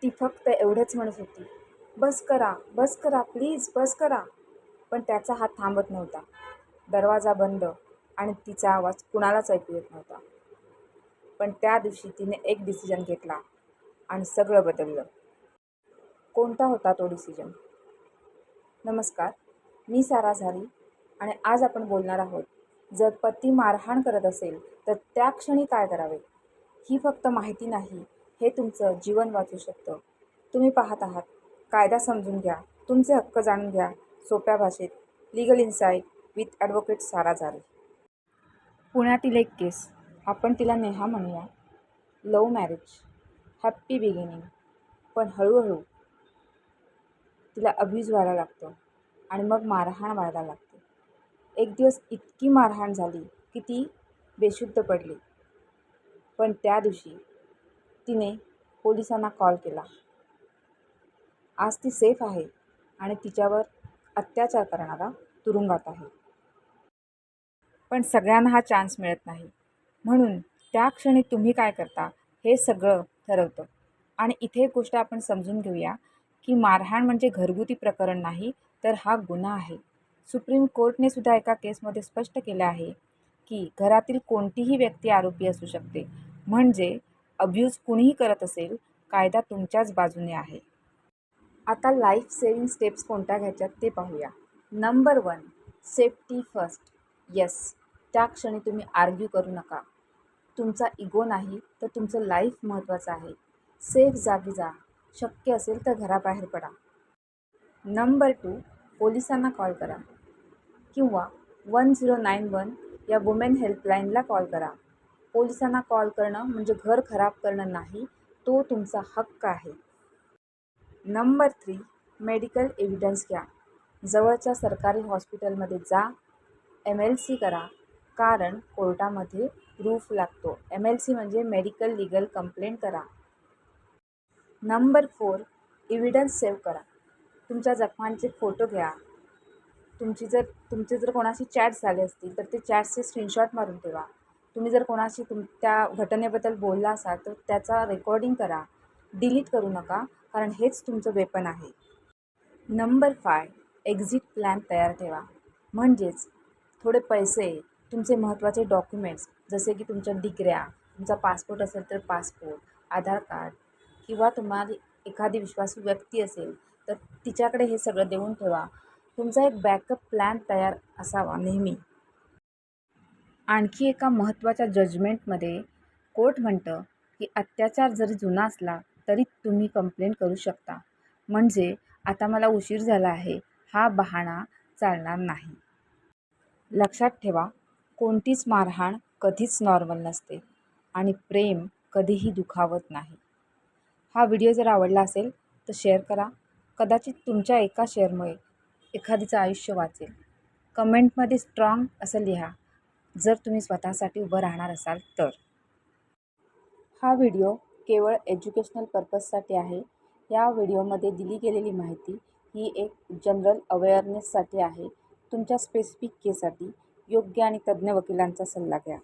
ती फक्त एवढंच म्हणत होती, बस करा प्लीज बस करा. पण त्याचा हात थांबत नव्हता. दरवाजा बंद आणि तिचा आवाज कुणालाच ऐकू येत नव्हता. पण त्या दिवशी तिने एक डिसिजन घेतला आणि सगळं बदललं. कोणता होता तो डिसिजन? नमस्कार, मी सारा झारी आणि आज आपण बोलणार आहोत, जर पती मारहाण करत असेल तर त्या क्षणी काय करावे. ही फक्त माहिती नाही, हे तुमचं जीवन वाचू शकतं. तुम्ही पाहत आहात कायदा समजून घ्या, तुमचे हक्क जाणून घ्या, सोप्या भाषेत. लीगल इन्साईट विथ ॲडव्होकेट सारा झारी. पुण्यातील एक केस, आपण तिला नेहा म्हणूया. Love marriage, happy beginning. पण हळूहळू तिला अब्यूज व्हायला लागतो आणि मग मारहाण व्हायला लागते. एक दिवस इतकी मारहाण झाली की ती बेशुद्ध पडली. पण त्या दिवशी तिने पोलिसांना कॉल केला. आज ती सेफ आहे आणि तिच्यावर अत्याचार करणारा तुरुंगात आहे. पण सगळ्यांना हा चान्स मिळत नाही. म्हणून त्या क्षणी तुम्ही काय करता हे सगळं ठरवतं. आणि इथे एक गोष्ट आपण समजून घेऊया की मारहाण म्हणजे घरगुती प्रकरण नाही, तर हा गुन्हा आहे. सुप्रीम कोर्टने सुद्धा एका केसमध्ये स्पष्ट केलं आहे की घरातील कोणतीही व्यक्ती आरोपी असू शकते. म्हणजे अब्यूज कुणीही करत असेल, कायदा तुमच्याच बाजूने आहे. आता लाईफ सेविंग स्टेप्स कोणत्या घ्यायच्यात ते पाहूया. Number 1, safety first. येस, त्या क्षणी तुम्ही आर्ग्यू करू नका. तुमचा इगो नाही तर तुमचं लाईफ महत्त्वाचं आहे. सेफ जागी जा. शक्य असेल तर घराबाहेर पडा. नंबर 2, पोलिसांना कॉल करा किंवा 1091 या वुमेन हेल्पलाईनला कॉल करा. पोलिसांना कॉल करणं म्हणजे घर खराब करणं नाही, तो तुमचा हक्क आहे. नंबर 3, मेडिकल एव्हिडन्स घ्या. जवळच्या सरकारी हॉस्पिटलमध्ये जा. MLC करा, कारण कोर्टामध्ये प्रूफ लागतो. MLC म्हणजे मेडिकल लीगल कंप्लेंट करा. नंबर 4, एव्हिडन्स सेव्ह करा. तुमच्या जखमांचे फोटो घ्या. तुमचे जर कोणाशी चॅट्स झाले असतील तर ते चॅट्सचे स्क्रीनशॉट मारून ठेवा. तुम्ही जर कोणाशी त्या घटनेबद्दल बोलला असाल तर त्याचा रेकॉर्डिंग करा. डिलीट करू नका, कारण हेच तुमचं वेपन आहे. नंबर 5, एक्झिट प्लॅन तयार ठेवा. म्हणजेच थोडे पैसे, तुमचे महत्त्वाचे डॉक्युमेंट्स जसे की तुमच्या डिग्र्या, तुमचा पासपोर्ट असेल तर पासपोर्ट, आधार कार्ड किंवा तुम्हाला एखादी विश्वासू व्यक्ती असेल तर तिच्याकडे हे सगळं देऊन ठेवा. तुमचा एक बॅकअप प्लॅन तयार असावा नेहमी. आणखी एका महत्त्वाच्या जजमेंटमध्ये कोर्ट म्हणतं की अत्याचार जरी जुना असला तरी तुम्ही कंप्लेंट करू शकता. म्हणजे आता मला उशीर झाला आहे हा बहाणा चालणार नाही. लक्षात ठेवा, कोणतीच मारहाण कधीच नॉर्मल नसते आणि प्रेम कधीही दुखावत नाही. हा व्हिडिओ जर आवडला असेल तर शेअर करा. कदाचित तुमच्या एका शेअरमुळे एखादीचं आयुष्य वाचेल. कमेंटमध्ये स्ट्रॉंग असं लिहा जर तुम्ही स्वतःसाठी उभं राहणार असाल तर. हा व्हिडिओ केवळ एज्युकेशनल पर्पजसाठी आहे. या व्हिडिओमध्ये दिली गेलेली माहिती ही एक जनरल अवेअरनेससाठी आहे. तुमच्या स्पेसिफिक केससाठी योग्य आणि तज्ज्ञ वकिलांचा सल्ला घ्या.